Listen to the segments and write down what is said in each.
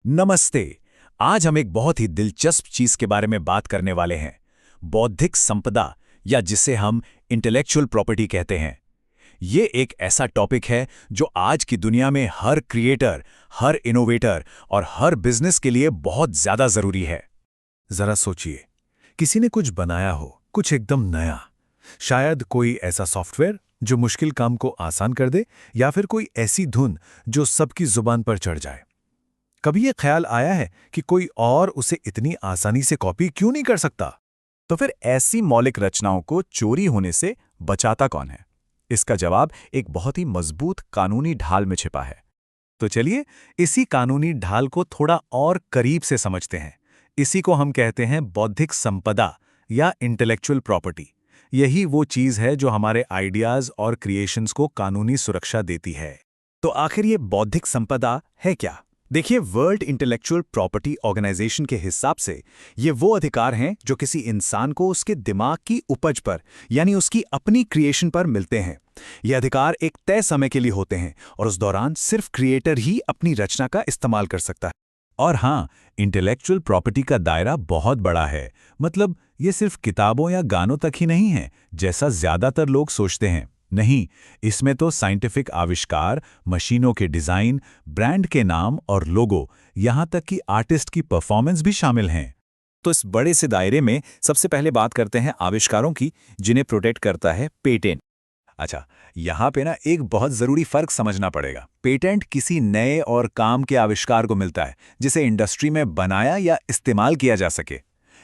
नमस्ते। आज हम एक बहुत ही दिलचस्प चीज के बारे में बात करने वाले हैं, बौद्धिक संपदा, या जिसे हम इंटेलेक्चुअल प्रॉपर्टी कहते हैं। ये एक ऐसा टॉपिक है जो आज की दुनिया में हर क्रिएटर, हर इनोवेटर और हर बिजनेस के लिए बहुत ज्यादा जरूरी है। जरा सोचिए, किसी ने कुछ बनाया हो, कुछ एकदम नया, शायद कोई ऐसा सॉफ्टवेयर जो मुश्किल काम को आसान कर दे, या फिर कोई ऐसी धुन जो सबकी जुबान पर चढ़ जाए। कभी ये ख्याल आया है कि कोई और उसे इतनी आसानी से कॉपी क्यों नहीं कर सकता? तो फिर ऐसी मौलिक रचनाओं को चोरी होने से बचाता कौन है? इसका जवाब एक बहुत ही मजबूत कानूनी ढाल में छिपा है। तो चलिए इसी कानूनी ढाल को थोड़ा और करीब से समझते हैं। इसी को हम कहते हैं बौद्धिक संपदा या इंटेलेक्चुअल प्रॉपर्टी। यही वो चीज है जो हमारे आइडियाज और क्रिएशंस को कानूनी सुरक्षा देती है। तो आखिर ये बौद्धिक संपदा है क्या? देखिए, वर्ल्ड इंटेलेक्चुअल प्रॉपर्टी ऑर्गेनाइजेशन के हिसाब से ये वो अधिकार हैं जो किसी इंसान को उसके दिमाग की उपज पर, यानी उसकी अपनी क्रिएशन पर मिलते हैं। ये अधिकार एक तय समय के लिए होते हैं और उस दौरान सिर्फ क्रिएटर ही अपनी रचना का इस्तेमाल कर सकता है। और हाँ, इंटेलेक्चुअल प्रॉपर्टी का दायरा बहुत बड़ा है। मतलब ये सिर्फ किताबों या गानों तक ही नहीं है, जैसा ज्यादातर लोग सोचते हैं। नहीं, इसमें तो साइंटिफिक आविष्कार, मशीनों के डिजाइन, ब्रांड के नाम और लोगो, यहाँ तक कि आर्टिस्ट की परफॉर्मेंस भी शामिल हैं। तो इस बड़े से दायरे में सबसे पहले बात करते हैं आविष्कारों की, जिन्हें प्रोटेक्ट करता है पेटेंट। अच्छा, यहाँ पे ना एक बहुत ज़रूरी फ़र्क समझना पड़ेगा। पेटेंट किसी नए और काम के आविष्कार को मिलता है जिसे इंडस्ट्री में बनाया या इस्तेमाल किया जा सके।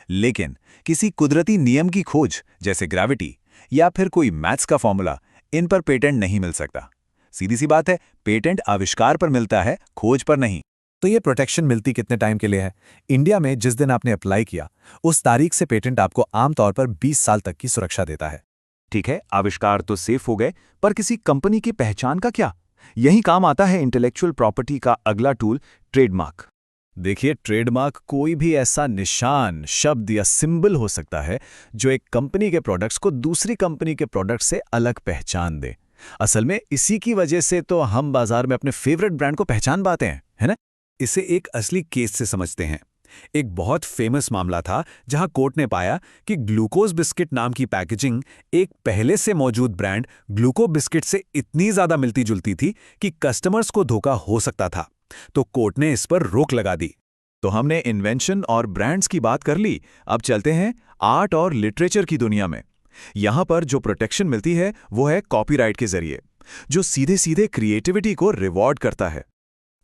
लेकिन किसी कुदरती नियम की खोज, जैसे ग्रेविटी या फिर कोई मैथ्स का फॉर्मूला, इन पर पेटेंट नहीं मिल सकता। सीधी सी बात है, पेटेंट आविष्कार पर मिलता है, खोज पर नहीं। तो ये प्रोटेक्शन मिलती कितने टाइम के लिए है? इंडिया में जिस दिन आपने अप्लाई किया, उस तारीख से पेटेंट आपको आमतौर पर 20 साल तक की सुरक्षा देता है। ठीक है, आविष्कार तो सेफ हो गए, पर किसी कंपनी की पहचान का क्या? यही काम आता है इंटेलेक्चुअल प्रॉपर्टी का अगला टूल, ट्रेडमार्क। देखिए, ट्रेडमार्क कोई भी ऐसा निशान, शब्द या सिंबल हो सकता है जो एक कंपनी के प्रोडक्ट्स को दूसरी कंपनी के प्रोडक्ट से अलग पहचान दे। असल में इसी की वजह से तो हम बाजार में अपने फेवरेट ब्रांड को पहचान पाते हैं, है ना? इसे एक असली केस से समझते हैं। एक बहुत फेमस मामला था जहां कोर्ट ने पाया कि ग्लूकोज बिस्किट नाम की पैकेजिंग एक पहले से मौजूद ब्रांड ग्लूको बिस्किट से इतनी ज्यादा मिलती जुलती थी कि कस्टमर्स को धोखा हो सकता था। तो कोर्ट ने इस पर रोक लगा दी। तो हमने इन्वेंशन और ब्रांड्स की बात कर ली, अब चलते हैं आर्ट और लिटरेचर की दुनिया में। यहां पर जो प्रोटेक्शन मिलती है वो है कॉपीराइट के जरिए, जो सीधे सीधे क्रिएटिविटी को रिवॉर्ड करता है।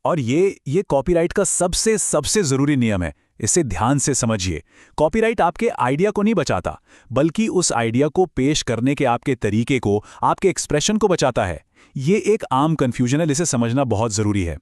और ये कॉपीराइट का सबसे सबसे जरूरी नियम है। इसे ध्यान से समझिए। कॉपीराइट आपके आइडिया को नहीं बचाता, बल्कि उस आइडिया को पेश करने के आपके तरीके को, आपके एक्सप्रेशन को बचाता है। ये एक आम कंफ्यूजन है, जिसे समझना बहुत जरूरी है।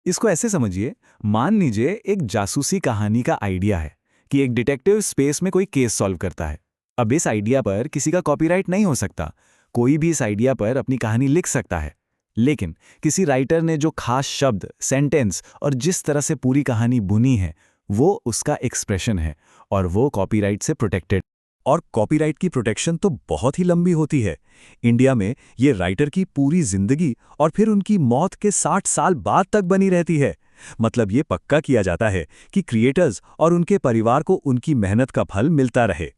इसको ऐसे समझिए, मान लीजिए एक जासूसी कहानी का आइडिया है कि एक डिटेक्टिव स्पेस में कोई केस सॉल्व करता है। अब इस आइडिया पर किसी का कॉपीराइट नहीं हो सकता। कोई भी इस आइडिया पर अपनी कहानी लिख सकता है, लेकिन किसी राइटर ने जो खास शब्द, सेंटेंस और जिस तरह से पूरी कहानी बुनी है, वो उसका एक्सप्रेशन है और वो कॉपीराइट से प्रोटेक्टेड। और कॉपीराइट की प्रोटेक्शन तो बहुत ही लंबी होती है। इंडिया में ये राइटर की पूरी जिंदगी और फिर उनकी मौत के 60 साल बाद तक बनी रहती है। मतलब ये पक्का किया जाता है कि क्रिएटर्स और उनके परिवार को उनकी मेहनत का फल मिलता रहे।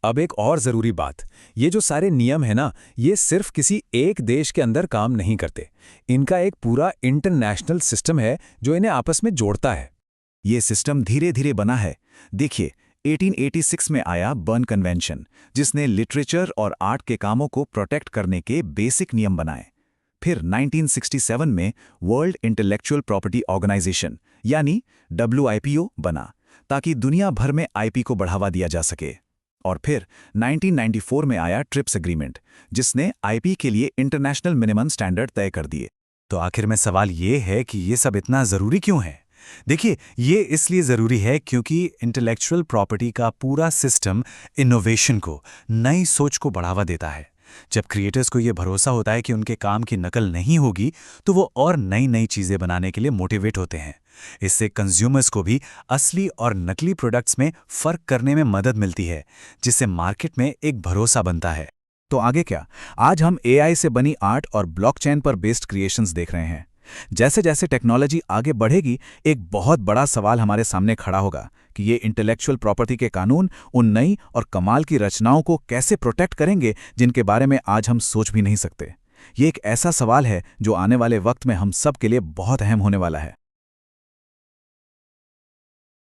अब एक और जरूरी बात, ये जो सारे नियम है ना, ये सिर्फ किसी एक देश के अंदर काम नहीं करते। इनका एक पूरा इंटरनेशनल सिस्टम है जो इन्हें आपस में जोड़ता है। ये सिस्टम धीरे धीरे बना है। देखिए, 1886 में आया बर्न कन्वेंशन, जिसने लिटरेचर और आर्ट के कामों को प्रोटेक्ट करने के बेसिक नियम बनाए। फिर 1967 में वर्ल्ड इंटेलेक्चुअल प्रॉपर्टी ऑर्गेनाइजेशन यानी WIPO बना, ताकि दुनिया भर में IP को बढ़ावा दिया जा सके। और फिर 1994 में आया ट्रिप्स एग्रीमेंट, जिसने IP के लिए इंटरनेशनल मिनिमम स्टैंडर्ड तय कर दिए। तो आखिर में सवाल ये है कि ये सब इतना ज़रूरी क्यों है? देखिए, ये इसलिए ज़रूरी है क्योंकि इंटेलेक्चुअल प्रॉपर्टी का पूरा सिस्टम इनोवेशन को, नई सोच को बढ़ावा देता है। जब क्रिएटर्स को ये भरोसा होता है कि उनके काम की नकल नहीं होगी, तो वो और नई नई चीज़ें बनाने के लिए मोटिवेट होते हैं। इससे कंज्यूमर्स को भी असली और नकली प्रोडक्ट्स में फ़र्क करने में मदद मिलती है, जिससे मार्केट में एक भरोसा बनता है। तो आगे क्या? आज हम AI से बनी आर्ट और ब्लॉकचेन पर बेस्ड क्रिएशंस देख रहे हैं। जैसे जैसे टेक्नोलॉजी आगे बढ़ेगी, एक बहुत बड़ा सवाल हमारे सामने खड़ा होगा कि ये इंटेलेक्चुअल प्रॉपर्टी के कानून उन नई और कमाल की रचनाओं को कैसे प्रोटेक्ट करेंगे जिनके बारे में आज हम सोच भी नहीं सकते। ये एक ऐसा सवाल है जो आने वाले वक्त में हम सब के लिए बहुत अहम होने वाला है।